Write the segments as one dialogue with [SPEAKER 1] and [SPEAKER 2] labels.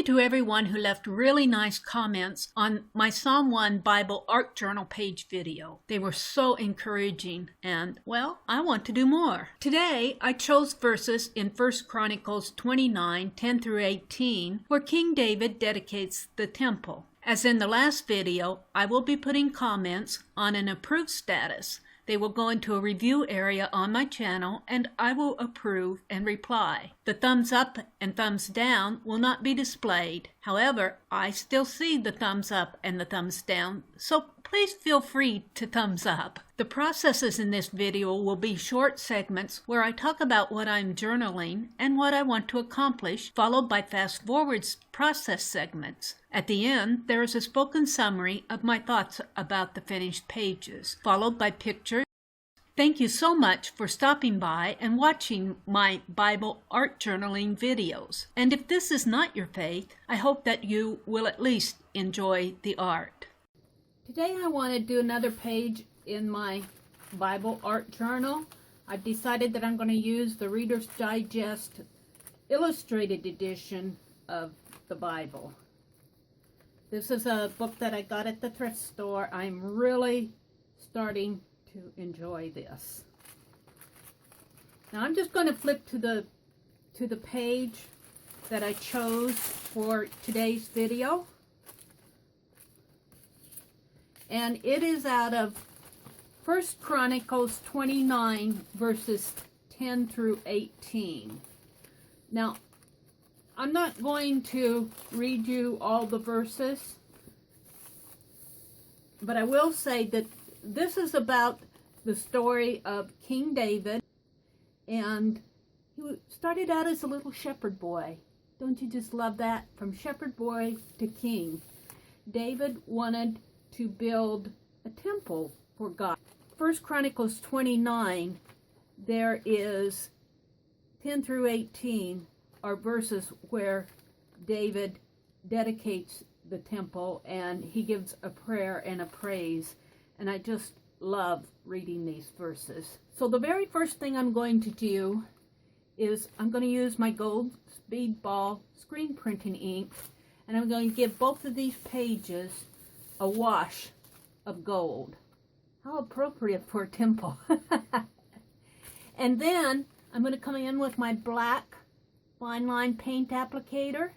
[SPEAKER 1] you to everyone who left really nice comments on my Psalm 1 Bible Art Journal page video. They were so encouraging and, well, I want to do more. Today, I chose verses in 1 Chronicles 29, 10 through 18, where King David dedicates the temple. As in the last video, I will be putting comments on an approved status. They will go into a review area on my channel and I will approve and reply. The thumbs up and thumbs down will not be displayed. However, I still see the thumbs up and the thumbs down, so please feel free to thumbs up. The processes in this video will be short segments where I talk about what I'm journaling and what I want to accomplish, followed by fast forwards process segments. At the end, there is a spoken summary of my thoughts about the finished pages, followed by pictures. Thank you so much for stopping by and watching my Bible art journaling videos. And if this is not your faith, I hope that you will at least enjoy the art. Today I want to do another page in my Bible art journal. I've decided that I'm going to use the Reader's Digest Illustrated Edition of the Bible. This is a book that I got at the thrift store. I'm really starting to enjoy this. Now I'm just going to flip to the page that I chose for today's video. And it is out of 1 Chronicles 29 verses 10 through 18. Now, I'm not going to read you all the verses, but I will say that this is about the story of King David, and he started out as a little shepherd boy. Don't you just love that? From shepherd boy to king. David wanted to build a temple for God. 1 Chronicles 29, there is 10 through 18 are verses where David dedicates the temple and he gives a prayer and a praise. And I just love reading these verses. So the very first thing I'm going to do is I'm going to use my gold speed ball screen printing ink, and I'm going to give both of these pages a wash of gold. How appropriate for a temple. And then I'm going to come in with my black fine line paint applicator.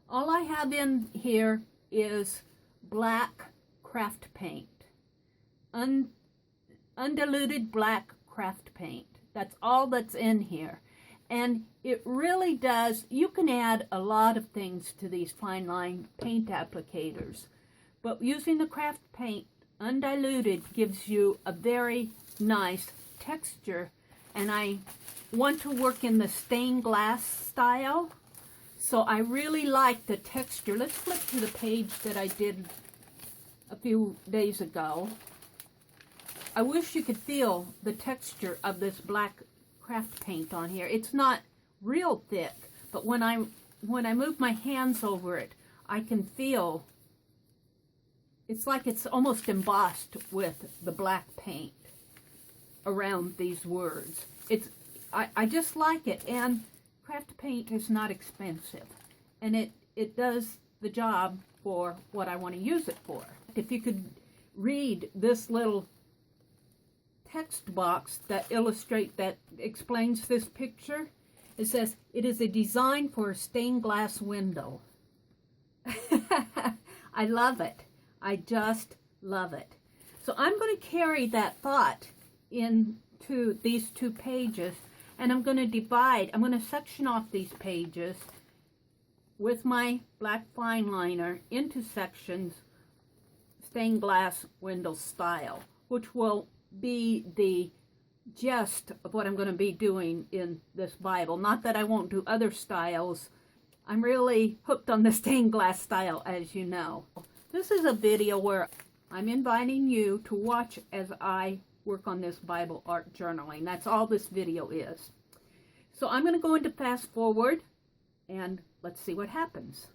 [SPEAKER 1] All I have in here is black craft paint. Undiluted black craft paint. That's all that's in here. And it really does, you can add a lot of things to these fine line paint applicators. But using the craft paint undiluted gives you a very nice texture. And I want to work in the stained glass style. So I really like the texture. Let's flip to the page that I did a few days ago. I wish you could feel the texture of this black craft paint on here. It's not real thick, but when I move my hands over it, I can feel it's like it's almost embossed with the black paint around these words. I just like it, and craft paint is not expensive, and it does the job for what I want to use it for. If you could read this little text box that explains this picture, it says, "It is a design for a stained glass window." I love it. I just love it. So I'm going to carry that thought into these two pages, and I'm going to divide, I'm going to section off these pages with my black fine liner into sections, stained glass window style, which will be the gist of what I'm going to be doing in this Bible. Not that I won't do other styles. I'm really hooked on the stained glass style, as you know. This is a video where I'm inviting you to watch as I work on this Bible art journaling. That's all this video is. So I'm going to go into fast forward and let's see what happens.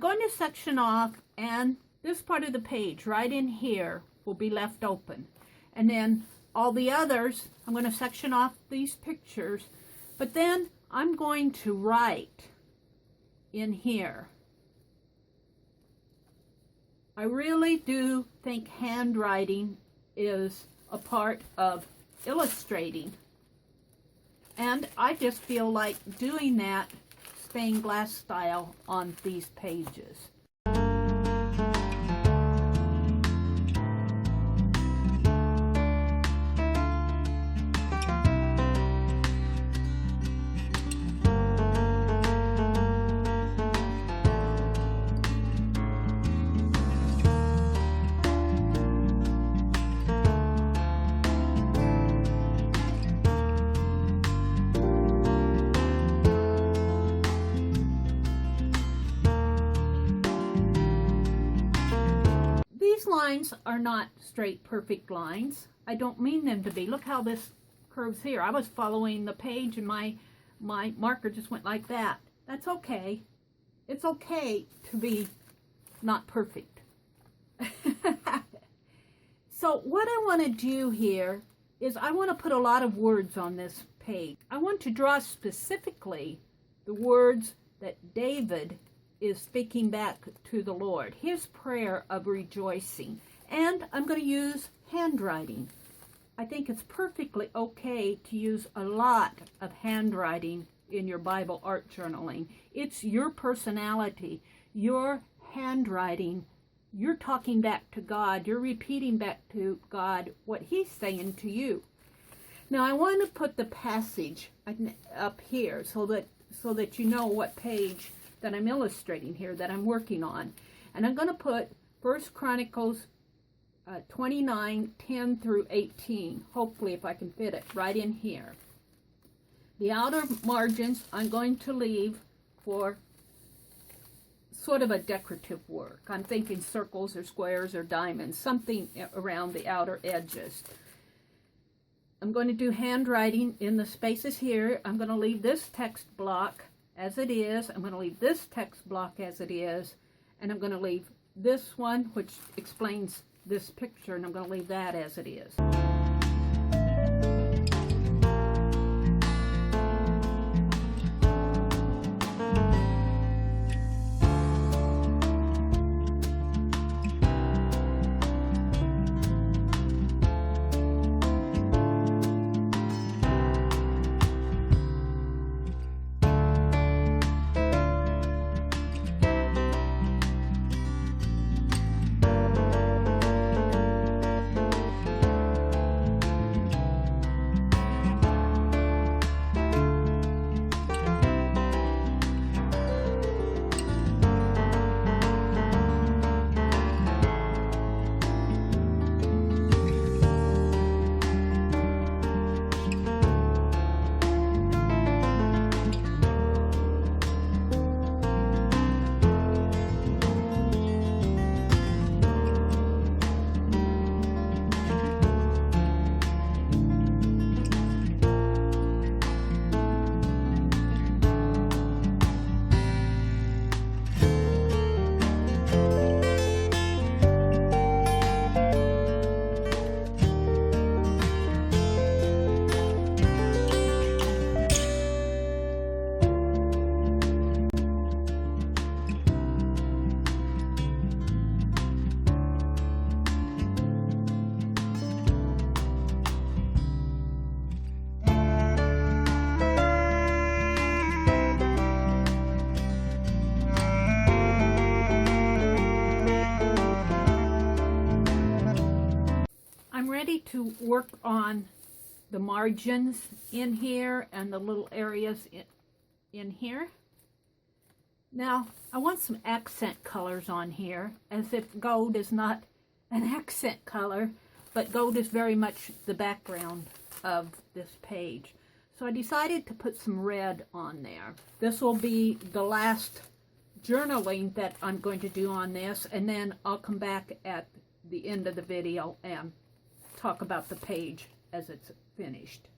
[SPEAKER 1] going to section off, and this part of the page right in here will be left open. And then all the others, I'm going to section off these pictures, but then I'm going to write in here. I really do think handwriting is a part of illustrating. And I just feel like doing that stained glass style on these pages. These lines are not straight, perfect lines. I don't mean them to be. Look how this curves here. I was following the page and my marker just went like that. That's okay. It's okay to be not perfect. So what I want to do here is I want to put a lot of words on this page. I want to draw specifically the words that David is speaking back to the Lord, his prayer of rejoicing. And I'm going to use handwriting. I think it's perfectly okay to use a lot of handwriting in your Bible art journaling. It's your personality, your handwriting. You're talking back to God. You're repeating back to God what he's saying to you. Now I want to put the passage up here so that you know what page that I'm illustrating here, that I'm working on. And I'm going to put 1 Chronicles 29, 10 through 18, hopefully if I can fit it right in here. The outer margins I'm going to leave for sort of a decorative work. I'm thinking circles or squares or diamonds, something around the outer edges. I'm going to do handwriting in the spaces here. I'm going to leave this text block as it is. I'm going to leave this text block as it is, and I'm going to leave this one, which explains this picture, and I'm going to leave that as it is. Ready to work on the margins in here and the little areas in here. Now I want some accent colors on here, as if gold is not an accent color, but gold is very much the background of this page. So I decided to put some red on there. This will be the last journaling that I'm going to do on this, and then I'll come back at the end of the video and talk about the page as it's finished.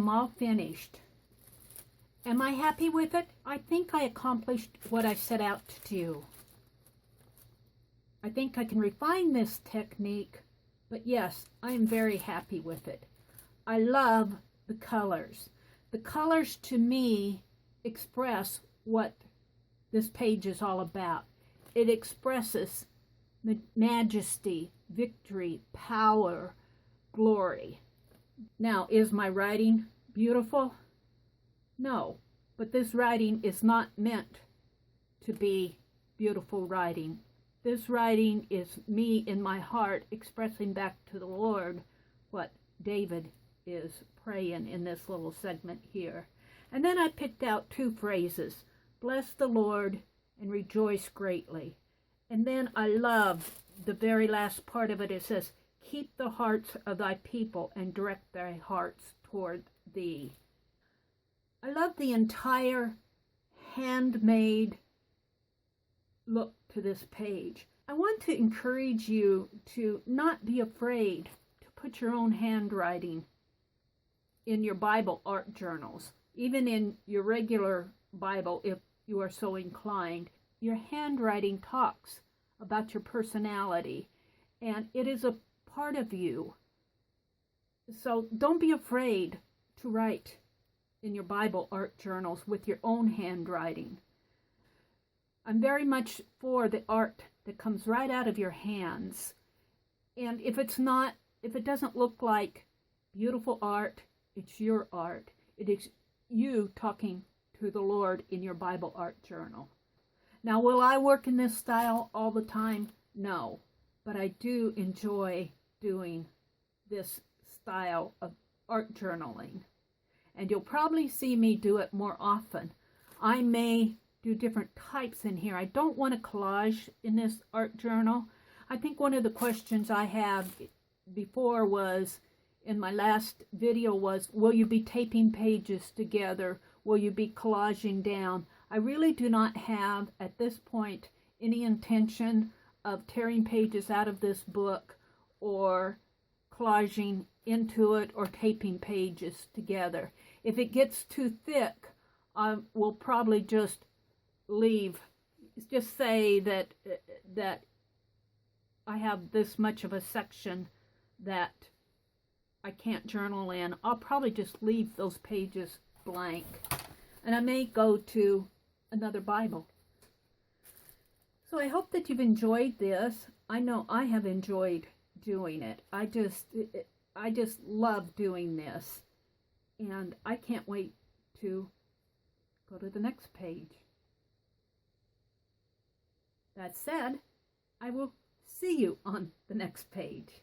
[SPEAKER 1] I'm all finished. Am I happy with it? I think I accomplished what I set out to do. I think I can refine this technique, but yes, I am very happy with it. I love the colors. The colors to me express what this page is all about. It expresses majesty, victory, power, glory. Now, is my writing beautiful? No, but this writing is not meant to be beautiful writing. This writing is me in my heart expressing back to the Lord what David is praying in this little segment here. And then I picked out 2 phrases, bless the Lord and rejoice greatly. And then I love the very last part of it. It says, keep the hearts of thy people and direct their hearts toward thee. I love the entire handmade look to this page. I want to encourage you to not be afraid to put your own handwriting in your Bible art journals, even in your regular Bible if you are so inclined. Your handwriting talks about your personality, and it is a part of you. So don't be afraid to write in your Bible art journals with your own handwriting. I'm very much for the art that comes right out of your hands. And if it doesn't look like beautiful art, it's your art. It is you talking to the Lord in your Bible art journal. Now, will I work in this style all the time? No, but I do enjoy doing this style of art journaling. And you'll probably see me do it more often. I may do different types in here. I don't want to collage in this art journal. I think one of the questions I have before was, in my last video was, will you be taping pages together? Will you be collaging down? I really do not have, at this point, any intention of tearing pages out of this book or collaging into it or taping pages together. If it gets too thick, I will probably just leave. Just say that I have this much of a section that I can't journal in. I'll probably just leave those pages blank. And I may go to another Bible. So I hope that you've enjoyed this. I know I have enjoyed doing it. I just love doing this. And I can't wait to go to the next page. That said, I will see you on the next page.